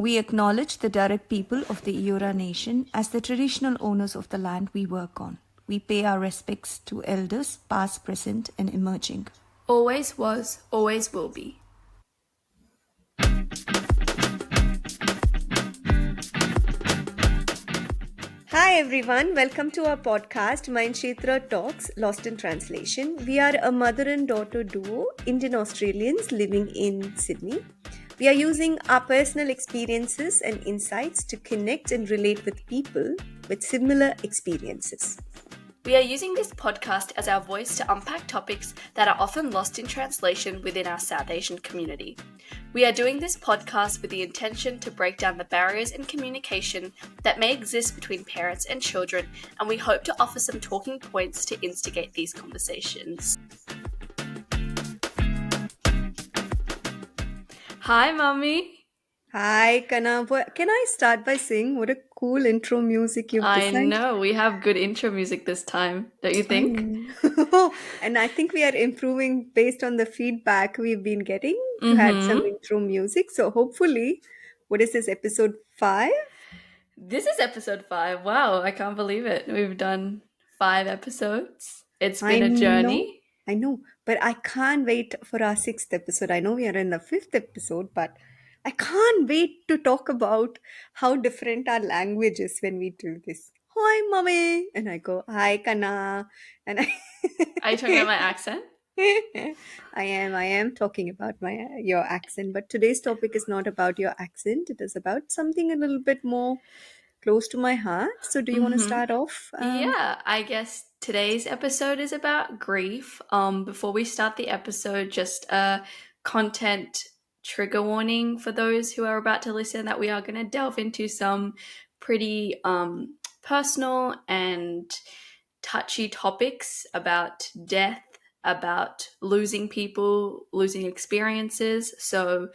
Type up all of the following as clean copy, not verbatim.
We acknowledge the Darug people of the Eora Nation as the traditional owners of the land we work on. We pay our respects to elders, past, present, and emerging. Always was, always will be. Hi everyone, welcome to our podcast Mindkshetra Talks Lost in Translation. We are a mother and daughter duo, Indian Australians living in Sydney. We are using our personal experiences and insights to connect and relate with people with similar experiences. We are using this podcast as our voice to unpack topics that are often lost in translation within our South Asian community. We are doing this podcast with the intention to break down the barriers in communication that may exist between parents and children, and we hope to offer some talking points to instigate these conversations. Hi, Mummy. Hi Kana, can I start by saying what a cool intro music you've I designed? know, we have good intro music this time, don't you I think? know. And I think we are improving based on the feedback we've been getting to add some Mm-hmm. intro music. So hopefully, what is this, episode 5? This is episode 5. Wow, I can't believe it. We've done 5 episodes. It's I been a know, journey. I know, but I can't wait for our 6th episode. I know we are in the 5th episode, but I can't wait to talk about how different our language is when we do this. Hi, mommy, and I go, hi, Kana, and Are you talking about I. my accent? I am talking about your accent, but today's topic is not about your accent. It is about something a little bit more close to my heart. So, do you want to Mm-hmm. start off? Yeah, I guess today's episode is about grief. Before we start the episode, just a content trigger warning for those who are about to listen that we are going to delve into some pretty personal and touchy topics about death, about losing people, losing experiences. So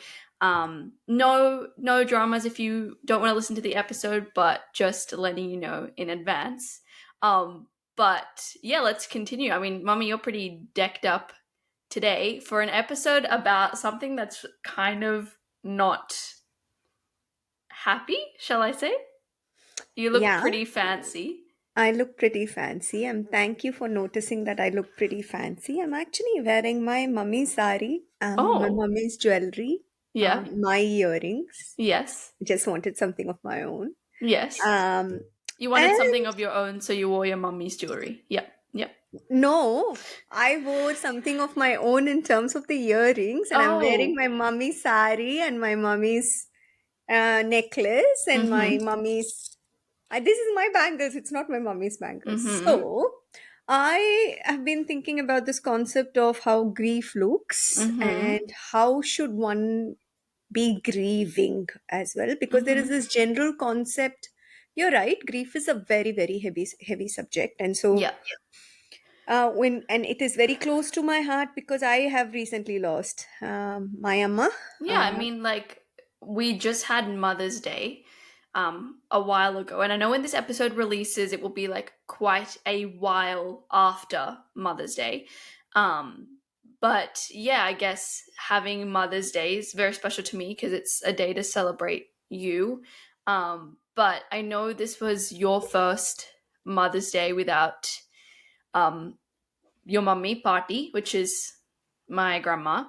no dramas if you don't want to listen to the episode, but just letting you know in advance. But yeah, let's continue. I mean, Mummy, you're pretty decked up today for an episode about something that's kind of not happy, shall I say? You look Yeah, pretty fancy. I look pretty fancy. And thank you for noticing that I look pretty fancy. I'm actually wearing my mummy's sari, my Oh, mummy's jewelry, yeah. my earrings. Yes. Just wanted something of my own. Yes. Um, You wanted something and of your own, so you wore your mummy's jewelry. Yep. Yep. No, I wore something of my own in terms of the earrings, and I'm wearing Oh. my mummy's sari and my mummy's necklace and my Mm-hmm. mummy's. This is my bangles. It's not my mummy's bangles. Mm-hmm. So I have been thinking about this concept of how grief looks Mm-hmm. and how should one be grieving as well, because there is Mm-hmm. this general concept. You're right. Grief is a very, very heavy subject, and so Yeah. when and it is very close to my heart because I have recently lost my amma. Yeah, I Uh, mean, like, we just had Mother's Day a while ago, and I know when this episode releases, it will be like quite a while after Mother's Day. But yeah, I guess having Mother's Day is very special to me because it's a day to celebrate you. But I know this was your first Mother's Day without um, your mummy party, which is my grandma.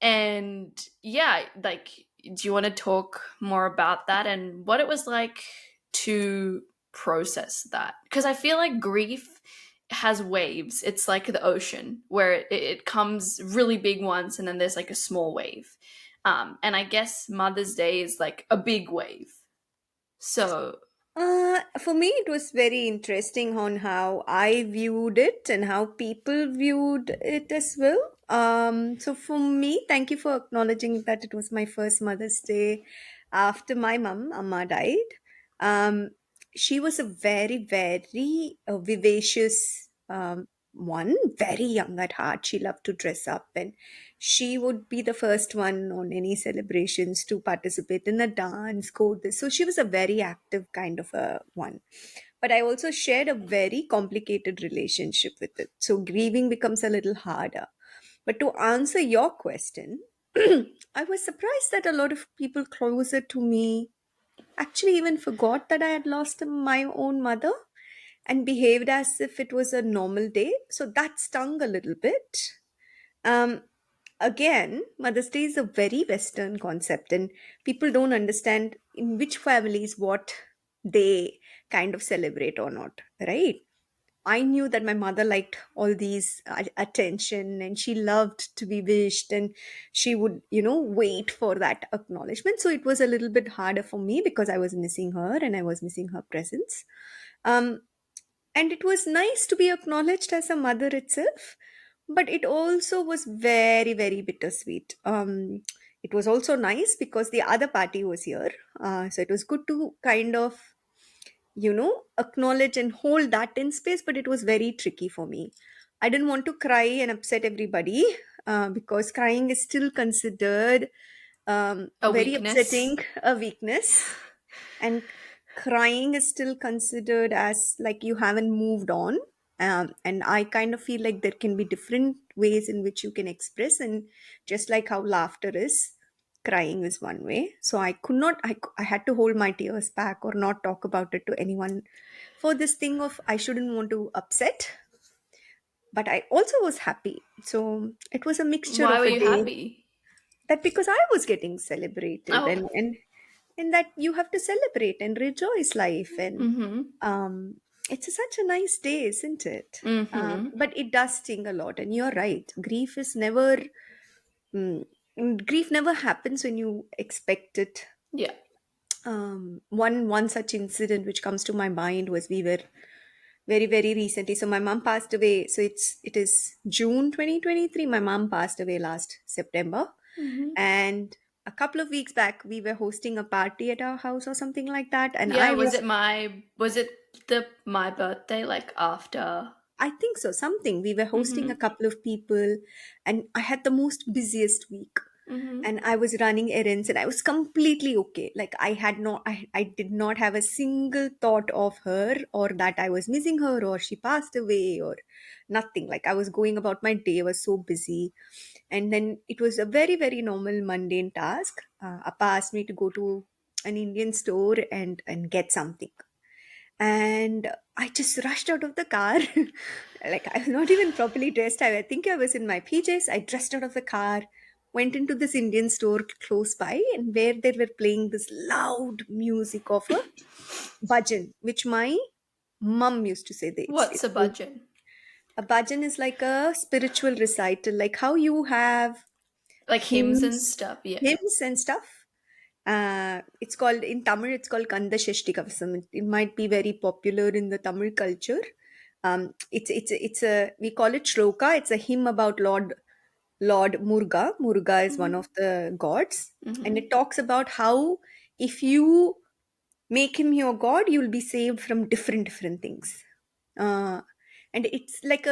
And yeah, like, do you want to talk more about that and what it was like to process that? Because I feel like grief has waves. It's like the ocean where it comes really big once and then there's like a small wave. And I guess Mother's Day is like a big wave. So, for me, it was very interesting on how I viewed it and how people viewed it as well. So for me, thank you for acknowledging that it was my first Mother's Day after my mum, Amma, died. Um, she was a very, very vivacious one, very young at heart. She loved to dress up, and she would be the first one on any celebrations to participate in a dance, go this. So she was a very active kind of a one. But I also shared a very complicated relationship with it. So grieving becomes a little harder. But to answer your question, I was surprised that a lot of people closer to me actually even forgot that I had lost my own mother and behaved as if it was a normal day. So that stung a little bit. Um, Again, Mother's Day is a very Western concept, and people don't understand in which families what they kind of celebrate or not, right? I knew that my mother liked all these attention and she loved to be wished and she would, wait for that acknowledgement. So it was a little bit harder for me because I was missing her and I was missing her presence. Um, and it was nice to be acknowledged as a mother itself, but it also was very, very bittersweet. It was also nice because the other party was here. So it was good to kind of acknowledge and hold that in space, but it was very tricky for me. I didn't want to cry and upset everybody because crying is still considered A very weakness. upsetting, a weakness, and crying is still considered as like you haven't moved on. And I kind of feel like there can be different ways in which you can express, and just like how laughter is, crying is one way. So I could not, I had to hold my tears back or not talk about it to anyone for this thing of I shouldn't want to upset, but I also was happy. So it was a mixture Why of were a you day, happy? that because I was getting celebrated, Oh. and that you have to celebrate and rejoice life, and Mm-hmm. um it's such a nice day, isn't it? Mm-hmm. But it does sting a lot, and you're right, grief is never mm, grief never happens when you expect it. Yeah. One such incident which comes to my mind was we were very, very recently. So my mom passed away. So it is June 2023. My mom passed away last September. Mm-hmm. And a couple of weeks back we were hosting a party at our house or something like that. And Yeah, I was was it the my birthday like after? I think so, something. We were hosting a Mm-hmm. couple of people, and I had the most busiest week. Mm-hmm. And I was running errands and I was completely okay. Like I did not have a single thought of her or that I was missing her or she passed away or nothing. Like I was going about my day, I was so busy. And then it was a very, very normal mundane task. Appa asked me to go to an Indian store and get something, and I just rushed out of the car. Like I was not even properly dressed. I think I was in my PJs. I dressed out of the car, went into this Indian store close by, and where they were playing this loud music of a bhajan, which my mum used to say that What's a budget? a bhajan is like a spiritual recital, like how you have Like hymns and hymns, stuff. Yeah. hymns and stuff. It's called in Tamil. It's called Kanda Shashti Kavasam. It might be very popular in the Tamil culture. It's a we call it shloka. It's a hymn about Lord Murga. Murga is one Mm-hmm. of the gods, and Mm-hmm. it talks about how if you make him your god, you'll be saved from different things. Uh, and it's like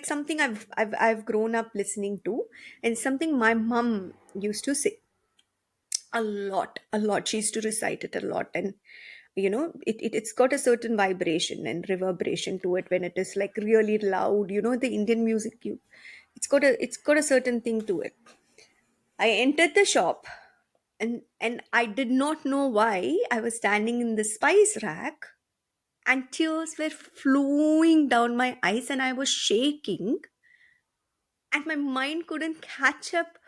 something I've grown up listening to, and something my mum used to say a lot. She used to recite it a lot, and it's got a certain vibration and reverberation to it when it is like really loud. The Indian music, it's got a certain thing to it. I entered the shop, and I did not know why I was standing in the spice rack, and tears were flowing down my eyes, and I was shaking, and my mind couldn't catch up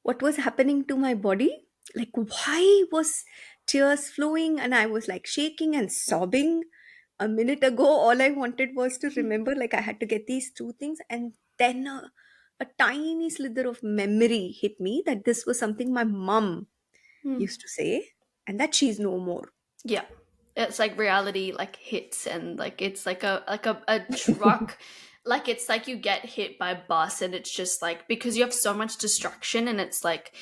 what was happening to my body. Like, why was tears flowing? And I was like shaking and sobbing. A minute ago, all I wanted was to remember, like, I had to get these two things. And then a tiny slither of memory hit me that this was something my mom Mm. used to say, and that she's no more. Yeah. It's like reality like hits and like it's like a truck, like it's like you get hit by a bus and it's just like because you have so much distraction and it's like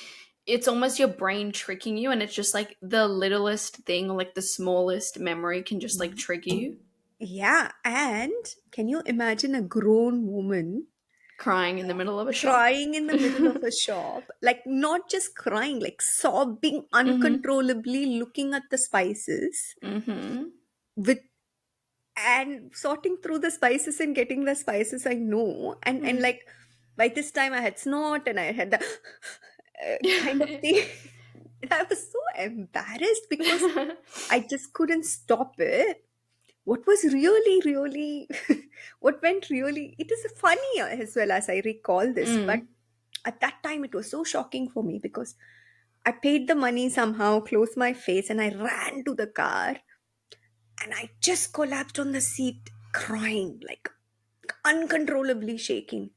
it's almost your brain tricking you and it's just like the littlest thing or like the smallest memory can just like trigger you. Yeah, and can you imagine a grown woman Crying in the middle of a shop. crying in the middle of a shop, like not just crying, like sobbing Mm-hmm. uncontrollably, looking at the spices Mm-hmm. with and sorting through the spices and getting the spices I know, and Mm. like By this time, I had snot and I had the kind of thing. And I was so embarrassed because I just couldn't stop it. What was really, really, what went really, it is funny as well as I recall this, but Mm, at that time it was so shocking for me because I paid the money somehow, closed my face, and I ran to the car and I just collapsed on the seat crying, like uncontrollably shaking.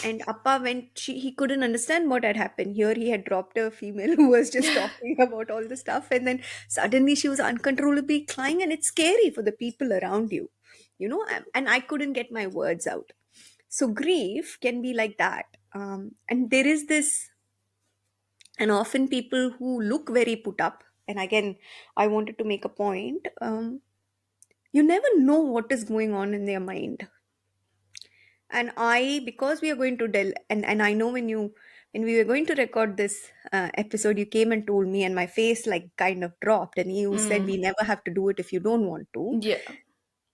And Appa went, he couldn't understand what had happened. Here he had dropped a female who was just talking about all the stuff. And then suddenly she was uncontrollably crying, and it's scary for the people around you, and I couldn't get my words out. So grief can be like that. And there is this, and often people who look very put up, and again, I wanted to make a point. You never know what is going on in their mind. And I, because we are going to del, and I know when we were going to record this episode, you came and told me, and my face like kind of dropped, and you said we mm, never have to do it if you don't want to. yeah.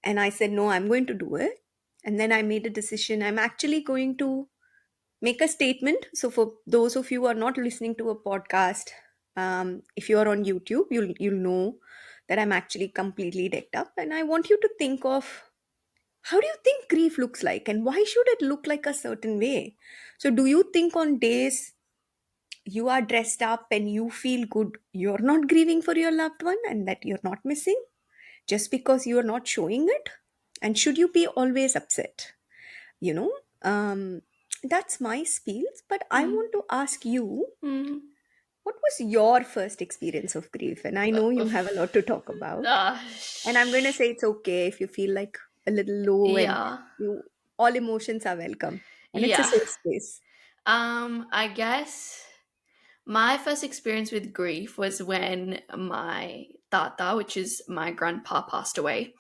And I said no, I'm going to do it. And then I made a decision. I'm actually going to make a statement. So for those of you who are not listening to a podcast, if you are on YouTube, you'll know that I'm actually completely decked up, and I want you to think of, how do you think grief looks like, and why should it look like a certain way? So, do you think on days you are dressed up and you feel good, you're not grieving for your loved one and that you're not missing just because you are not showing it? And should you be always upset? You know, um, that's my spiels. But I Mm, want to ask you, mm. what was your first experience of grief? And I know you have a lot to talk about. And I'm going to say it's okay if you feel like a little low, and yeah. you, all emotions are welcome. And it's a Yeah. safe space. I guess my first experience with grief was when my tata, which is my grandpa, passed away.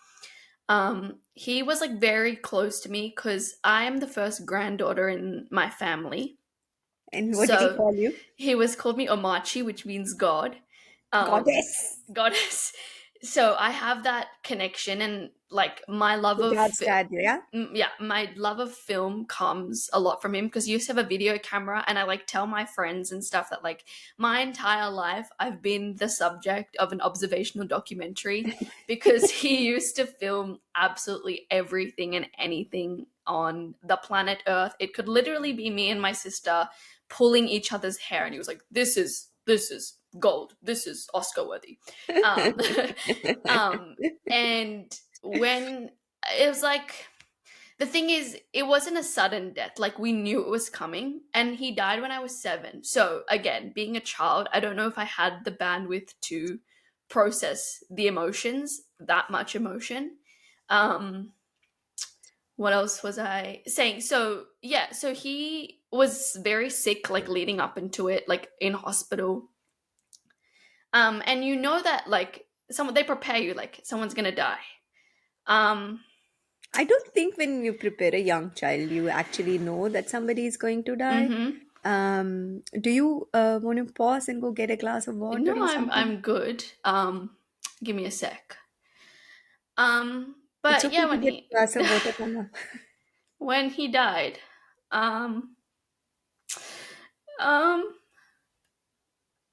He was like very close to me because I am the first granddaughter in my family. And what did he So call you? he was called me Omachi, which means God. Um, Goddess. goddess. So I have that connection, and like my love Your of dad's dad, yeah? yeah, my love of film comes a lot from him because he used to have a video camera, and I like tell my friends and stuff that like my entire life I've been the subject of an observational documentary because he used to film absolutely everything and anything on the planet Earth. It could literally be me and my sister pulling each other's hair, and he was like, this is gold, this is Oscar worthy. um and when it was like, the thing is, it wasn't a sudden death. Like, we knew it was coming, and he died when I was 7. So, again, being a child, I don't know if I had the bandwidth to process the emotions, that much emotion. Um, what else was I saying? So, yeah, so he was very sick, like, leading up into it, like, in hospital. And you know that, like, someone, they prepare you, like, someone's gonna die. Um, I don't think when you prepare a young child, you actually know that somebody is going to die. mhm. Do you want to pause and go get a glass of water No, or I'm something? I'm good. Give me a sec. It's But okay yeah, to get a glass of water, Tanya. when he died, um, um,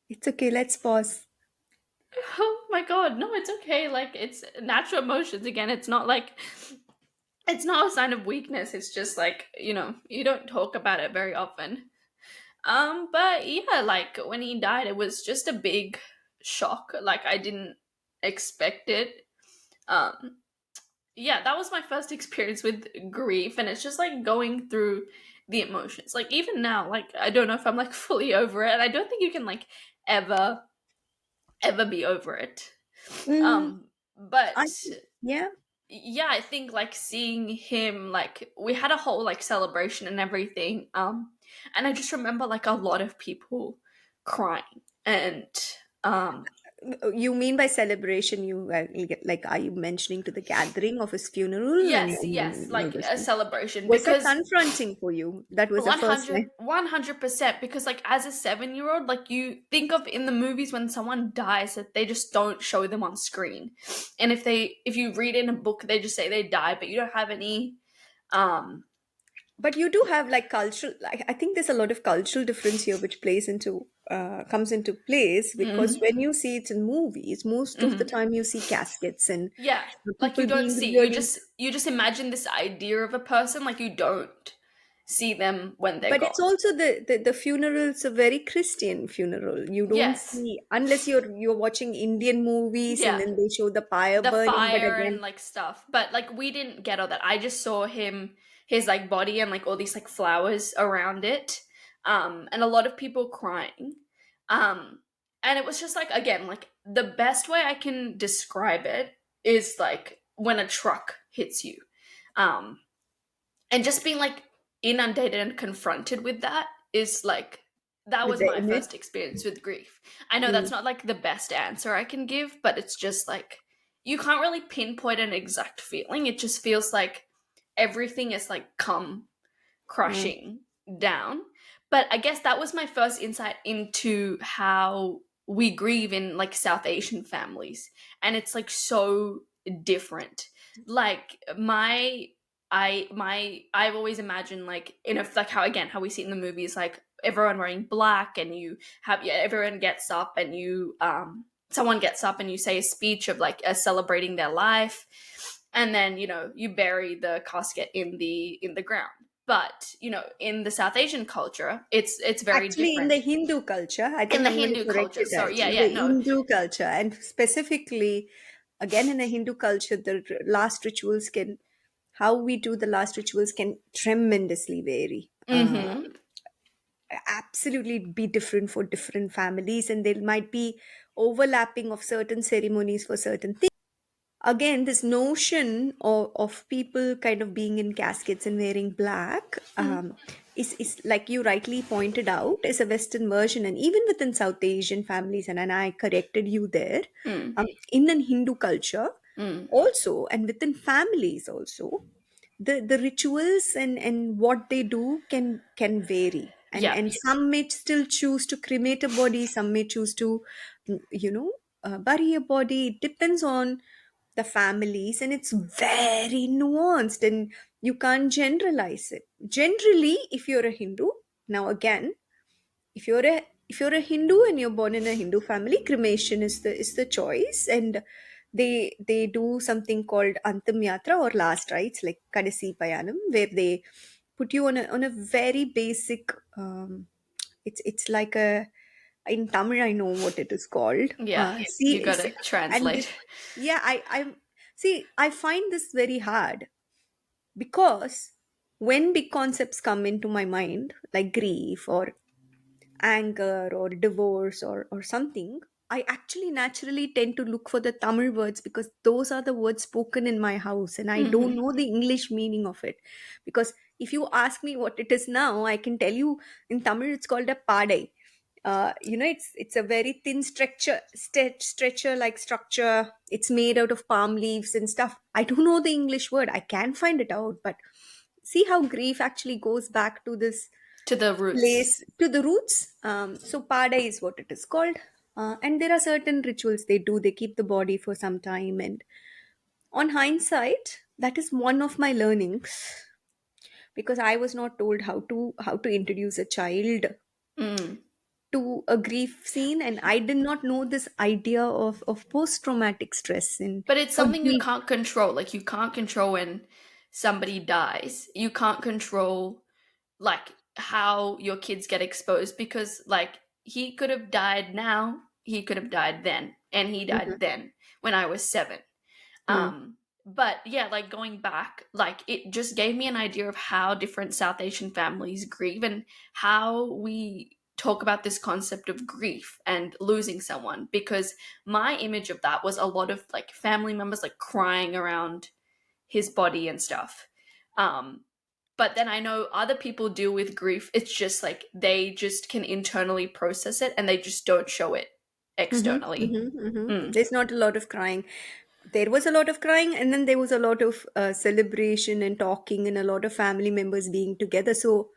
It's okay, let's pause. oh my god, no, it's okay. Like, it's natural emotions again. It's not like, it's not a sign of weakness. It's just like, you don't talk about it very often. But yeah, like when he died, it was just a big shock. Like, I didn't expect it. Um, yeah, that was my first experience with grief, and it's just like going through the emotions. Like, even now, like, I don't know if I'm like fully over it. I don't think you can like ever ever be over it. Mm, I, But yeah. yeah, I think like seeing him, like, we had a whole like celebration and everything. And I just remember like a lot of people crying, and um You mean by celebration, like, are you mentioning to the gathering of his funeral yes, yes, and all like those a things? celebration, Was that because confronting for you? That was the One first hundred, time. 100%. Because like as a 7-year old, like you think of in the movies when someone dies that they just don't show them on screen, and if you read in a book, they just say they die, but you don't have any um but you do have like cultural, like, I think there's a lot of cultural difference here which plays into comes into place, because Hmm. when you see it in movies, most of the Hmm. time you see caskets and Yeah, like you people don't being see, really. you just imagine this idea of a person, like you don't see them when they're But it's gone. also the funeral's a very Christian funeral. You don't Yes. see, unless you're watching Indian movies and Yeah. then they show the fire The burning. But fire and again, like stuff. But like we didn't get all that. I just saw him, his like body and like all these like flowers around it. And a lot of people crying. Um and it was just like, again, like the best way I can describe it is like when a truck hits you. Um and just being like inundated and confronted with that is like, that with was the my image. first experience with grief. I know that's Mm, not like the best answer I can give, but it's just like you can't really pinpoint an exact feeling. It just feels like everything is like come mm. crushing down. But I guess that was my first insight into how we grieve in like South Asian families. And it's like so different. Like I've always imagined like in a like how, again, how we see it in the movies, like everyone wearing black and you have, yeah, everyone gets up and you someone gets up and you say a speech of like celebrating their life, and then you bury the casket in the ground. But in the South Asian culture, it's very Actually, in the different. Hindu culture, I In think the I'm going to Hindu correct culture, it sorry, yeah, actually. yeah, The no. Hindu culture, and specifically, again, in the Hindu culture, the last rituals can, how we do the last rituals can tremendously vary. Mm-hmm. Absolutely be different for different families, and there might be overlapping of certain ceremonies for certain things. Again, this notion of people kind of being in caskets and wearing black is like you rightly pointed out, is a Western version. And even within South Asian families, and I corrected you there, Mm. in an Hindu culture Mm. also, and within families also, the rituals and what they do can vary. and Yeah. and some may still choose to cremate a body, some may choose to bury a body. It depends on the families, and it's very nuanced, and you can't generalize it. Generally, if you're a Hindu, now again, if you're a if you're a Hindu and you're born in a Hindu family, cremation is the choice. And they do something called Antam Yatra, or last rites, like Kadasi Payanam, where they put you on a very basic, it's like a, in Tamil I know what it is called. Yeah, you gotta And translate. this, yeah, I see, I find this very hard, because when big concepts come into my mind, like grief or anger or divorce or something, I actually naturally tend to look for the Tamil words, because those are the words spoken in my house and I don't Hmm. know the English meaning of it. Because if you ask me what it is now, I can tell you in Tamil it's called a padai. It's a very thin stretcher like structure. It's made out of palm leaves and stuff. I don't know the English word. I can find it out, but see how grief actually goes back to this To the roots. place, to the roots. So pada is what it is called. And there are certain rituals they do. They keep the body for some time. And on hindsight, that is one of my learnings, because I was not told how to introduce a child Mm. to a grief scene, and I did not know this idea of post traumatic stress and But it's or something you grief. can't control. Like you can't control when somebody dies. You can't control like how your kids get exposed, because like he could have died now, he could have died then, and he died Mhm. then when I was 7. Mm. But yeah, like going back, like it just gave me an idea of how different South Asian families grieve and how we talk about this concept of grief and losing someone, because my image of that was a lot of like family members like crying around his body and stuff. Um but then I know other people deal with grief. It's just like they just can internally process it and they just don't show it Mm-hmm, externally. mm-hmm, mm-hmm. Mm. There's not a lot of crying. There was a lot of crying, and then there was a lot of celebration and talking, and a lot of family members being together. So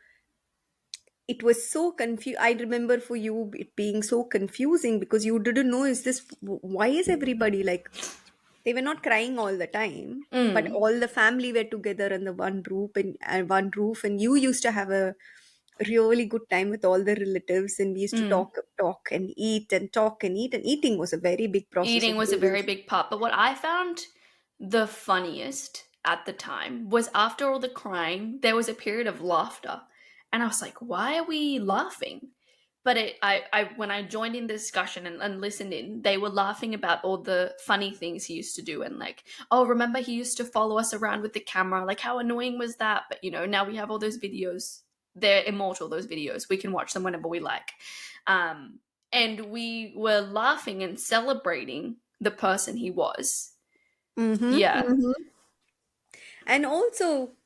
it was so confused. I remember for you it being so confusing, because you didn't know, is this, why is everybody like? They were not crying all the time, but Mm, all the family were together under one roof, and you used to have a really good time with all the relatives, and we used to mm. talk and eat and talk and eat, and eating was a very big process Eating of was a daily. very big part. But what I found the funniest at the time was after all the crying, there was a period of laughter. And I was like, why are we laughing? But when I joined in the discussion and listened in, they were laughing about all the funny things he used to do. And like, oh, remember he used to follow us around with the camera? Like, how annoying was that? But, now we have all those videos. They're immortal, those videos. We can watch them whenever we like. Um, and we were laughing and celebrating the person he was. Mm-hmm, Yeah. mm-hmm. And also,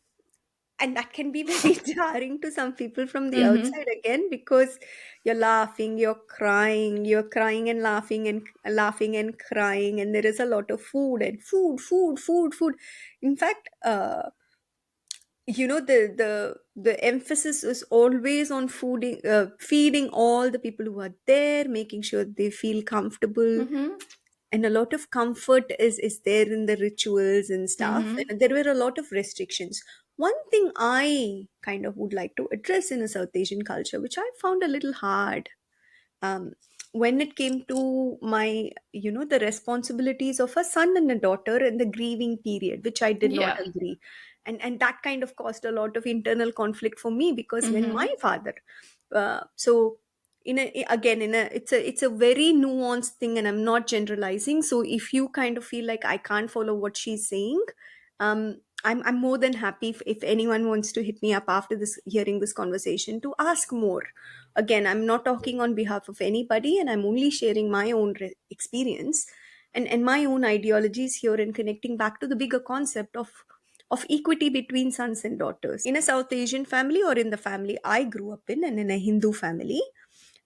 and that can be very jarring to some people from the Mm-hmm. outside again, because you're laughing, you're crying and laughing and crying, and there is a lot of food and food. In fact, the emphasis is always on feeding all the people who are there, making sure they feel comfortable, Mm-hmm. and a lot of comfort is there in the rituals and stuff, Mm-hmm. and there were a lot of restrictions. One thing I kind of would like to address in a South Asian culture, which I found a little hard, um, when it came to my, the responsibilities of a son and a daughter in the grieving period, which I did not Yeah. agree. And that kind of caused a lot of internal conflict for me, because when my Mm-hmm. father, so again, it's a very nuanced thing, and I'm not generalizing. So if you kind of feel like I can't follow what she's saying, I'm more than happy if anyone wants to hit me up after this, hearing this conversation, to ask more. Again, I'm not talking on behalf of anybody, and I'm only sharing my own experience and my own ideologies here, and connecting back to the bigger concept of equity between sons and daughters. In a South Asian family, or in the family I grew up in, and in a Hindu family,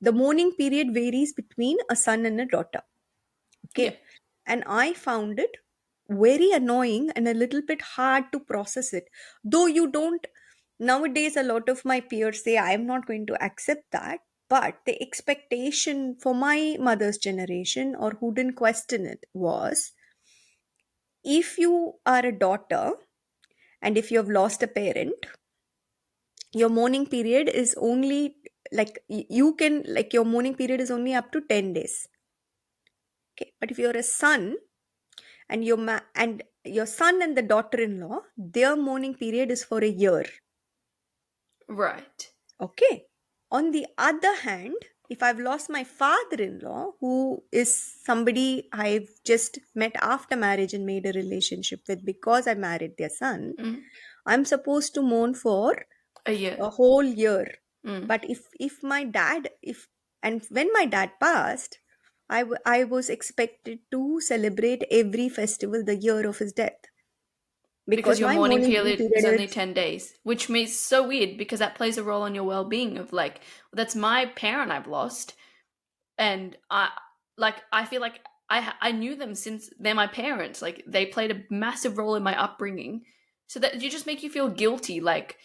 the mourning period varies between a son and a daughter. Yeah. Okay. And I found it very annoying and a little bit hard to process it. Though you don't, nowadays, a lot of my peers say I am not going to accept that. But the expectation for my mother's generation, or who didn't question it, was, if you are a daughter and if you have lost a parent, your mourning period is only, like, you can, like, your mourning period is only up to 10 days. Okay. But if you're a son, and your son and the daughter-in-law, their mourning period is for a year. Right. Okay. On the other hand, if I've lost my father-in-law, who is somebody I've just met after marriage and made a relationship with because I married their son, Mm. I'm supposed to mourn for A year. a whole year. Mm. But if my dad if and when my dad passed, I was expected to celebrate every festival the year of his death, Because because your my mourning mourning period is period only is. 10 days, which makes so weird because that plays a role on your well-being of like, that's my parent I've lost. And I feel like I knew them since they're my parents. Like they played a massive role in my upbringing. So that you just make you feel guilty, like,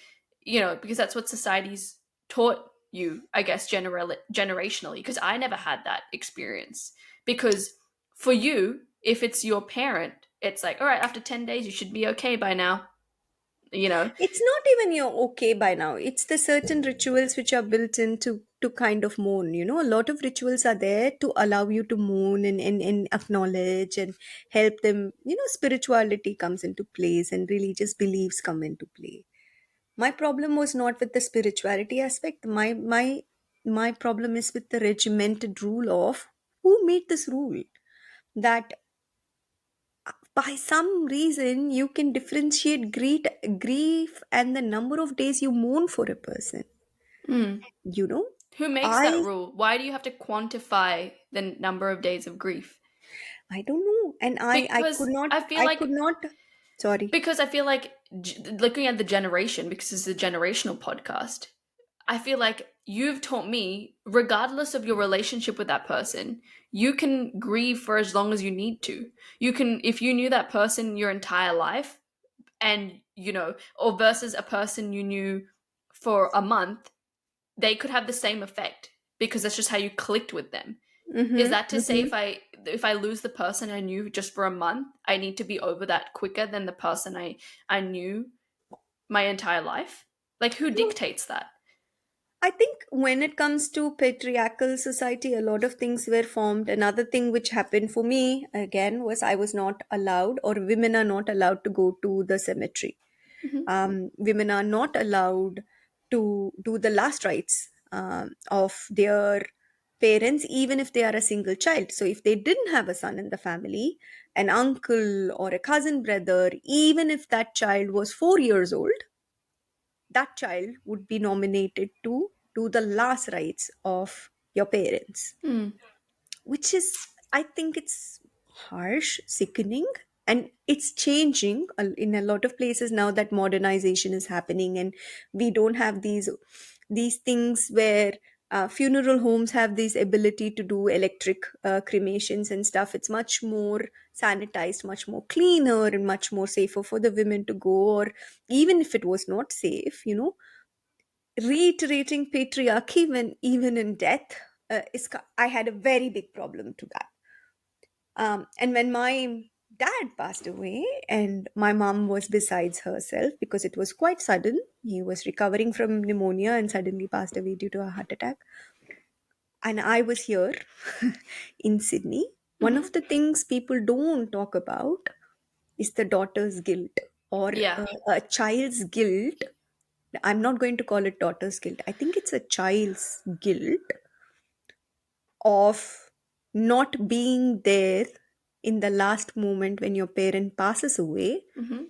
because that's what society's taught you, I guess, generationally. Because I never had that experience. Because for you, if it's your parent, it's like, all right, after 10 days, you should be okay by now. You know. It's not even you're okay by now. It's the certain rituals which are built in to kind of mourn. A lot of rituals are there to allow you to mourn and acknowledge and help them. Spirituality comes into place, and religious beliefs come into play. My problem was not with the spirituality aspect. My problem is with the regimented rule of who made this rule, that by some reason you can differentiate grief and the number of days you mourn for a person. Mm. You know, Who makes that I rule? Why do you have to quantify the number of days of grief? I don't know, and I could Because not I feel I like could not. Sorry. because I feel like looking at the generation, because it's a generational podcast, I feel like you've taught me, regardless of your relationship with that person, you can grieve for as long as you need to. You can, if you knew that person your entire life, and or versus a person you knew for a month, they could have the same effect because that's just how you clicked with them. Is Mm-hmm, that to say, mm-hmm. if I if I lose the person I knew just for a month, I need to be over that quicker than the person I knew my entire life. Like, who No, dictates that? I think when it comes to patriarchal society, a lot of things were formed. Another thing which happened for me again was I was not allowed, or women are not allowed to go to the cemetery. Hmm. Women are not allowed to do the last rites of their parents, even if they are a single child. So, if they didn't have a son in the family, an uncle or a cousin brother, even if that child was 4 years old, that child would be nominated to do the last rites of your parents, Mm. which is, I think it's harsh, sickening, and it's changing in a lot of places now that modernization is happening, and we don't have these things where funeral homes have this ability to do electric cremations and stuff. It's much more sanitized, much more cleaner, and much more safer for the women to go. Or even if it was not safe, reiterating patriarchy when even in death I had a very big problem to that. And when my dad passed away and my mom was besides herself because it was quite sudden, he was recovering from pneumonia and suddenly passed away due to a heart attack, and I was here in Sydney. One Hmm. of the things people don't talk about is the daughter's guilt, or Yeah. a child's guilt. I'm not going to call it daughter's guilt. I think it's a child's guilt of not being there in the last moment when your parent passes away, Hmm.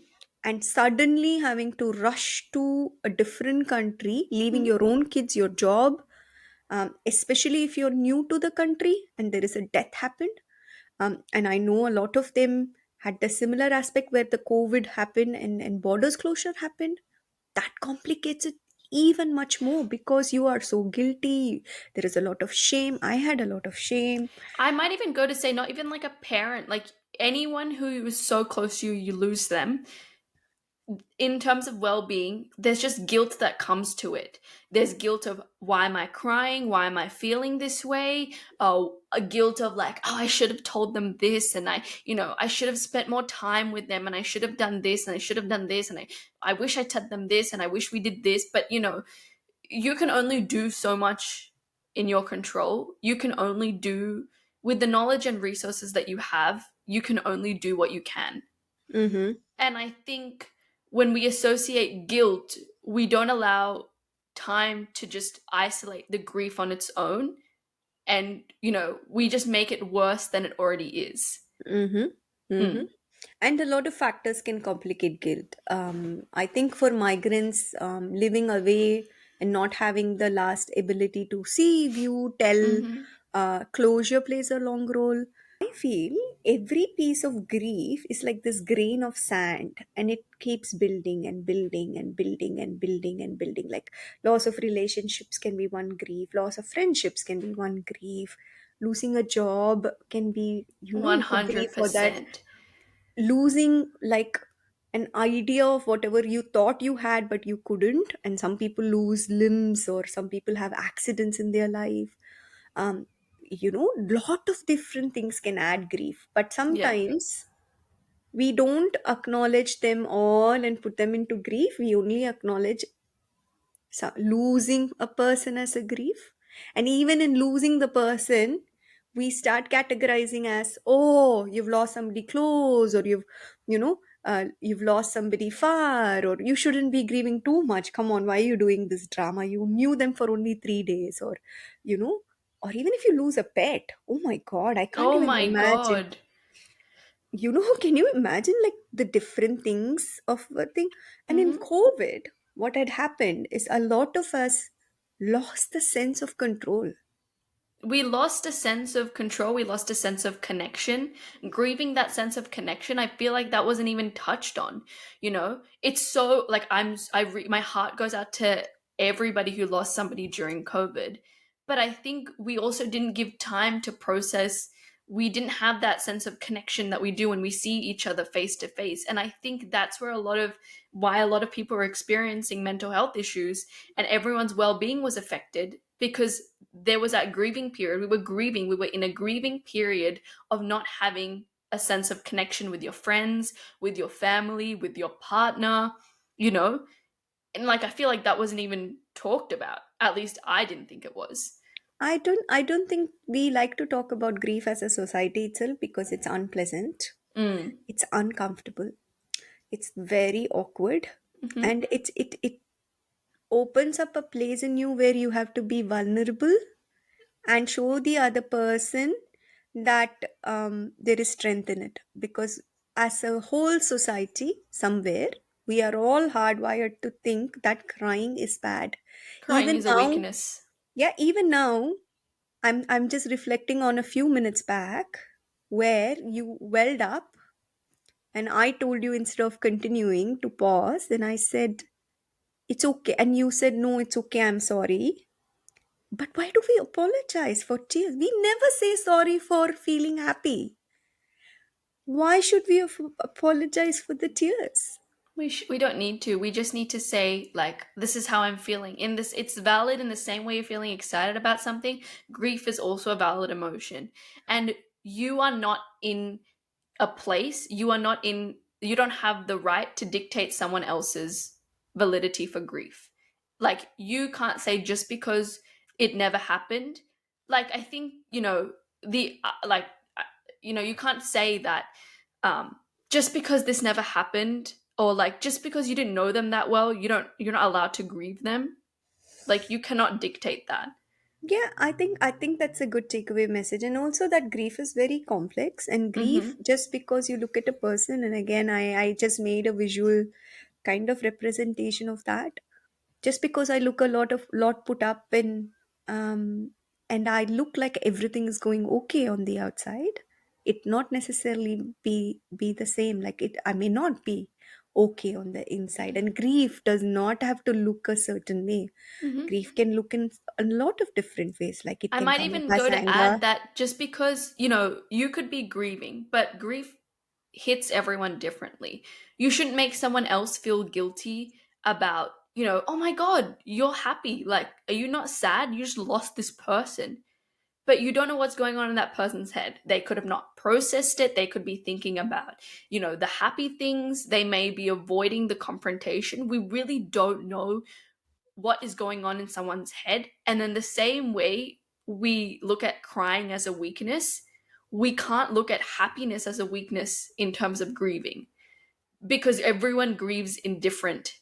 and suddenly having to rush to a different country, leaving Hmm. your own kids, your job, especially if you're new to the country and there is a death happened. And I know a lot of them had the similar aspect where the COVID happened and borders closure happened. That complicates it even much more because you are so guilty. There is a lot of shame. I had a lot of shame. I might even go to say not even like a parent, like anyone who is so close to you, you lose them. In terms of well-being, there's just guilt that comes to it. There's guilt of, why am I crying, why am I feeling this way? Oh, a guilt of like, oh, I should have told them this, and I should have spent more time with them, and I should have done this, and I should have done this, and I wish I told them this, and I wish we did this. But you can only do so much in your control. You can only do, with the knowledge and resources that you have, you can only do what you can. Mm-hmm. And I think when we associate guilt, we don't allow time to just isolate the grief on its own. And, we just make it worse than it already is. Mm-hmm. Mm-hmm. Mm. And a lot of factors can complicate guilt. I think for migrants, living away and not having the last ability to see, view, tell, Hmm. closure plays a long role. I feel every piece of grief is like this grain of sand, and it keeps building and building and building and building and building. Like loss of relationships can be one grief, loss of friendships can be one grief, losing a job can be, you could grieve for that. 100%. Losing like an idea of whatever you thought you had but you couldn't, and some people lose limbs or some people have accidents in their life. Lot of different things can add grief, but Yeah. sometimes we don't acknowledge them all and put them into grief. We only acknowledge losing a person as a grief. And even in losing the person, we start categorizing as, oh, you've lost somebody close, or you've lost somebody far, or you shouldn't be grieving too much. Come on, why are you doing this drama? You knew them for only 3 days. Or you know or even if you lose a pet, oh my god, I can't Oh even my imagine. God. Can you imagine like the different things of a thing? And in Hmm. COVID, what had happened is a lot of us lost the sense of control. We lost a sense of control. We lost a sense of connection. Grieving that sense of connection, I feel like that wasn't even touched on. It's so like my heart goes out to everybody who lost somebody during COVID. But I think we also didn't give time to process. We didn't have that sense of connection that we do when we see each other face to face. And I think that's where why a lot of people are experiencing mental health issues, and everyone's well being was affected, because there was that grieving period. We were grieving. We were in a grieving period of not having a sense of connection with your friends, with your family, with your partner, you know? And like, I feel like that wasn't even talked about. At least I didn't think it was. I don't think we like to talk about grief as a society itself because it's unpleasant. Mm. It's uncomfortable. It's very awkward. Hmm. And it opens up a place in you where you have to be vulnerable and show the other person that there is strength in it, because as a whole society somewhere we are all hardwired to think that crying is bad. Crying Even is a now, weakness. yeah, even now, I'm just reflecting on a few minutes back where you welled up and I told you, instead of continuing, to pause. Then I said it's okay, and you said no, it's okay, I'm sorry. But why do we apologize for tears? We never say sorry for feeling happy. Why should we apologize for the tears? We don't need to. We just need to say, like, this is how I'm feeling. In this, it's valid in the same way you're feeling excited about something. Grief is also a valid emotion. And you are not in a place, you don't have the right to dictate someone else's validity for grief. Like, you can't say just because it never happened. Like, I think, the, uh, you can't say that um, just because this never happened, or like just because you didn't know them that well, you're not allowed to grieve them. Like, you cannot dictate that. Yeah, I think that's a good takeaway message. And also that grief is very complex, and grief, Mm-hmm. just because you look at a person, and again I just made a visual kind of representation of that. Just because I look a lot put up in, um and I look like everything is going okay on the outside, it not necessarily be the same. Like, it I may not be okay on the inside. And grief does not have to look a certain way. Mm-hmm. Grief can look in a lot of different ways. Like, it I can might come up even as go to anger. add that just because, you could be grieving, but grief hits everyone differently. You shouldn't make someone else feel guilty about, oh my God, you're happy. Like, are you not sad? You just lost this person. But you don't know what's going on in that person's head. They could have not processed it. They could be thinking about, the happy things. They may be avoiding the confrontation. We really don't know what is going on in someone's head. And then the same way we look at crying as a weakness, we can't look at happiness as a weakness in terms of grieving, because everyone grieves in different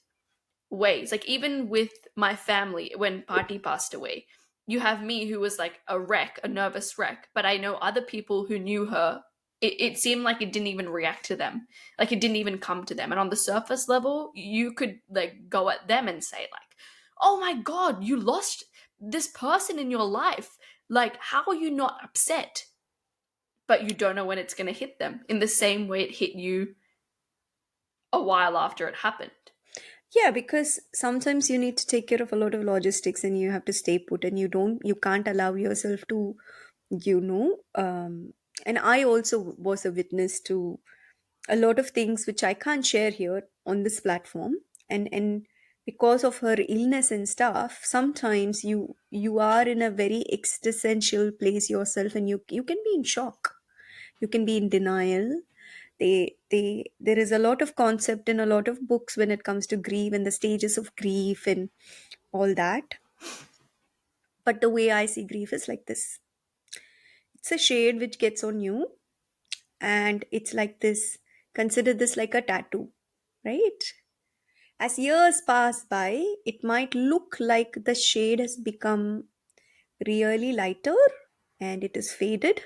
ways. Like, even with my family, when Party passed away, you have me who was like a wreck, a nervous wreck, but I know other people who knew her. It seemed like it didn't even react to them, like it didn't even come to them. And on the surface level, you could like go at them and say like, "Oh my God, you lost this person in your life. Like, how are you not upset?" But you don't know when it's going to hit them in the same way it hit you a while after it happened. Yeah, because sometimes you need to take care of a lot of logistics and you have to stay put, and you can't allow yourself to, you know, and I also was a witness to a lot of things which I can't share here on this platform. And because of her illness and stuff, sometimes you are in a very existential place yourself, and you can be in shock, you can be in denial. There is a lot of concept and a lot of books when it comes to grief and the stages of grief and all that. But the way I see grief is like this: it's a shade which gets on you, and it's like this. Consider this like a tattoo, right? As years pass by, it might look like the shade has become really lighter and it is faded.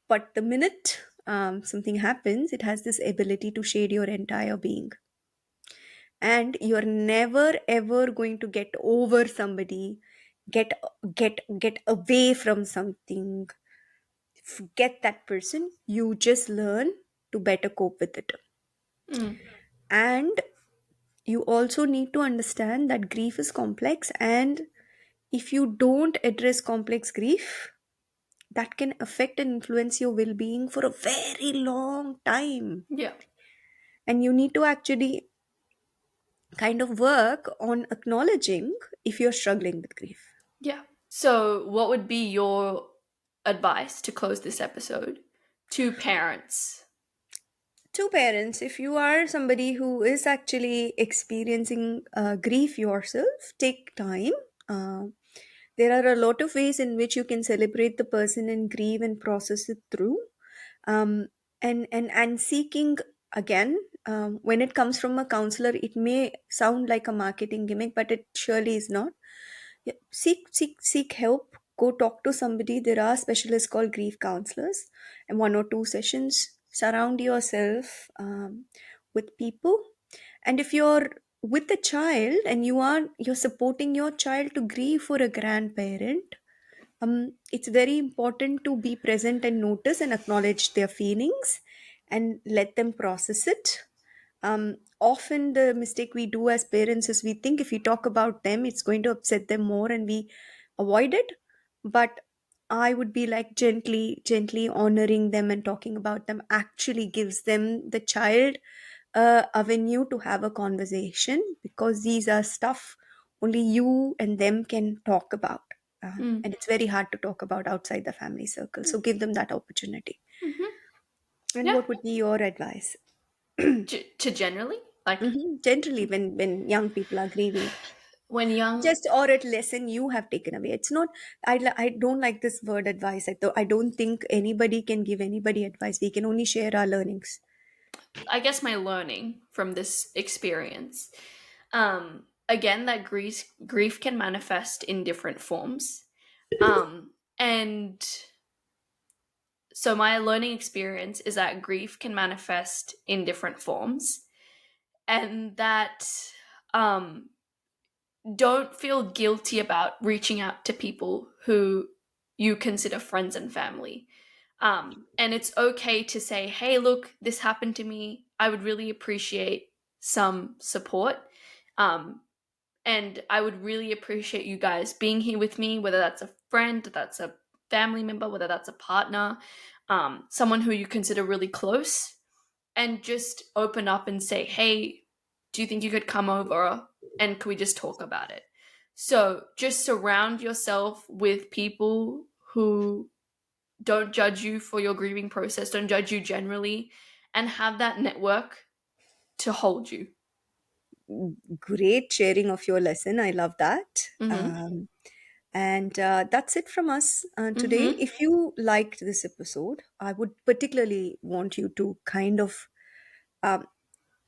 But the minute something happens, it has this ability to shade your entire being. And you're never ever going to get over somebody, get get away from something, forget that person. You just learn to better cope with it. Mm. And you also need to understand that grief is complex, and if you don't address complex grief, that can affect and influence your well-being for a very long time. Yeah. And you need to actually kind of work on acknowledging if you're struggling with grief. Yeah. So, what would be your advice to close this episode to parents? To parents, if you are somebody who is actually experiencing grief yourself, take time. Uh, there are a lot of ways in which you can celebrate the person and grieve and process it through. Um, and seeking again, when it comes from a counselor, it may sound like a marketing gimmick, but it surely is not. Yeah, seek help. Go talk to somebody. There are specialists called grief counselors, and 1 or 2 sessions. Surround yourself with people. And if you're with a child and you're supporting your child to grieve for a grandparent, it's very important to be present and notice and acknowledge their feelings and let them process it. Often the mistake we do as parents is we think if we talk about them, it's going to upset them more and we avoid it. But I would be like gently honoring them and talking about them actually gives them the child avenue to have a conversation, because these are stuff only you and them can talk about. Mm. And it's very hard to talk about outside the family circle. So give them that opportunity. Mm-hmm. And Yeah. what would be your advice? To generally, like, Generally, when young people are grieving, when young, just or a lesson you have taken away. It's not. I don't like this word advice. I don't think anybody can give anybody advice. We can only share our learnings. I guess my learning from this experience, again, that grief can manifest in different forms. And so my learning experience is that grief can manifest in different forms, and that, um, don't feel guilty about reaching out to people who you consider friends and family. And it's okay to say, hey, look, this happened to me. I would really appreciate some support. Um, and I would really appreciate you guys being here with me, whether that's a friend, that's a family member, whether that's a partner, someone who you consider really close, and just open up and say, hey, do you think you could come over and could we just talk about it? So just surround yourself with people who don't judge you for your grieving process, don't judge you generally, and have that network to hold you. Great sharing of your lesson. I love that. Mm-hmm. And that's it from us today. Mm-hmm. If you liked this episode, I would particularly want you to kind of. Um,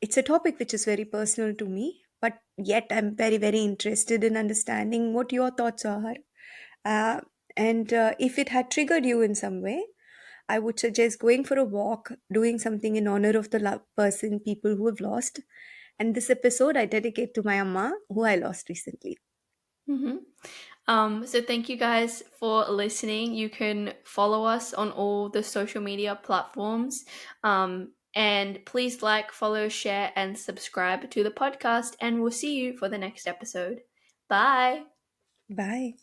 it's a topic which is very personal to me, but yet I'm very interested in understanding what your thoughts are. Uh, and if it had triggered you in some way, I would suggest going for a walk, doing something in honor of the people who have lost. And this episode I dedicate to my amma, who I lost recently. Mm-hmm. So thank you guys for listening. You can follow us on all the social media platforms. And please like, follow, share, and subscribe to the podcast. And we'll see you for the next episode. Bye. Bye.